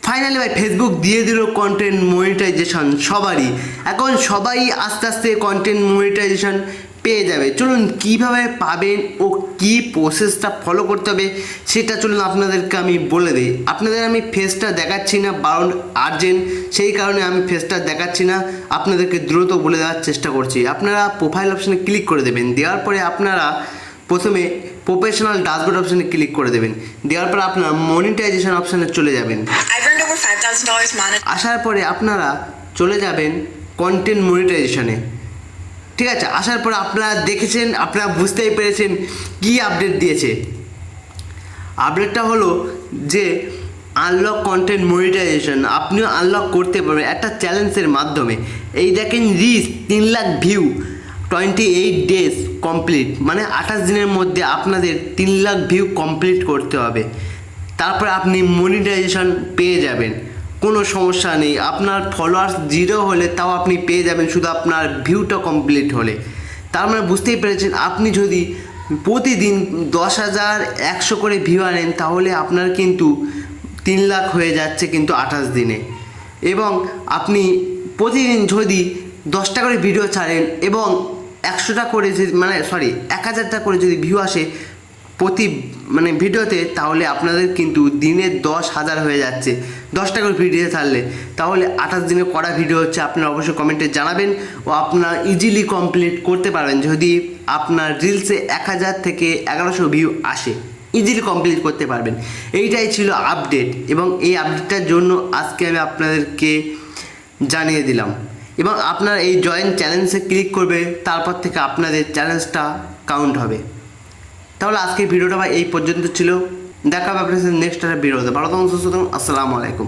Finally ভাই Facebook দিয়ে দিল কন্টেন্ট মনিটাইজেশন সবারই। এখন সবাই আস্তে আস্তে কন্টেন্ট মনিটাইজেশন পেয়ে যাবে। চলুন কীভাবে পাবেন ও কী প্রসেসটা ফলো করতে হবে সেটা চলুন আপনাদেরকে আমি বলে দিই। আপনাদের আমি ফেসটা দেখাচ্ছি না, কারণ আর্জেন্ট, সেই কারণে আমি ফেসটা দেখাচ্ছি না, আপনাদেরকে দ্রুত বলে দেওয়ার চেষ্টা করছি। আপনারা প্রোফাইল অপশানে ক্লিক করে দেবেন। দেওয়ার পরে আপনারা প্রথমে প্রফেশনাল ড্যাশবোর্ড অপশানে ক্লিক করে দেবেন। দেওয়ার পর আপনারা মনিটাইজেশন অপশানে চলে যাবেন। আসার পরে আপনারা চলে যাবেন কন্টেন্ট মনিটাইজেশনে। ঠিক আছে, আসার পর আপনারা দেখেছেন, আপনারা বুঝতেই পেরেছেন কি আপডেট দিয়েছে। আপডেটটা হলো যে আনলক কন্টেন্ট মনিটাইজেশন আপনিও আনলক করতে পারবেন একটা চ্যালেঞ্জের মাধ্যমে। এই দেখেন reach 3 lakh view 28 days complete, মানে 28 দিনের মধ্যে আপনাদের 3 লাখ ভিউ কমপ্লিট করতে হবে। তারপর আপনি মনিটাইজেশন পেয়ে যাবেন, কোনো সমস্যা নেই। আপনার ফলোয়ার্স 0 হলে তাও আপনি পেয়ে যাবেন, শুধু আপনার ভিউটা কমপ্লিট হলে। তার মানে বুঝতেই পেরেছেন, আপনি যদি প্রতিদিন 10,100 করে ভিউ আনেন তাহলে আপনার কিন্তু 3 লাখ হয়ে যাচ্ছে কিন্তু 28 দিনে। এবং আপনি প্রতিদিন যদি 10টা করে ভিডিও ছাড়েন এবং 100টা করে মানে 1000টা করে যদি ভিউ আসে প্রতি ভিডিওতে, তাহলে আপনাদের কিন্তু দিনে 10,000 হয়ে যাচ্ছে 10টা করে ভিডিও ছাড়লে। তাহলে 28 দিনে করা ভিডিও হচ্ছে আপনারা অবশ্যই কমেন্টে জানাবেন ও আপনারা ইজিলি কমপ্লিট করতে পারবেন। যদি আপনার রিলসে 1000 থেকে 1100 ভিউ আসে, ইজিলি কমপ্লিট করতে পারবেন। এইটাই ছিল আপডেট, এবং এই আপডেটটার জন্য আজকে আমি আপনাদেরকে জানিয়ে দিলাম। এবং আপনারা এই জয়েন চ্যালেঞ্জে ক্লিক করবে, তারপর থেকে আপনাদের চ্যালেঞ্জটা কাউন্ট হবে। তাহলে আজকের ভিডিওটা ভাই এই পর্যন্ত ছিল। দেখা হবে আপনার সাথে নেক্সট একটা ভিডিওতে। ভালো থাকুন, সুস্থ থাকুন, আসসালামু আলাইকুম।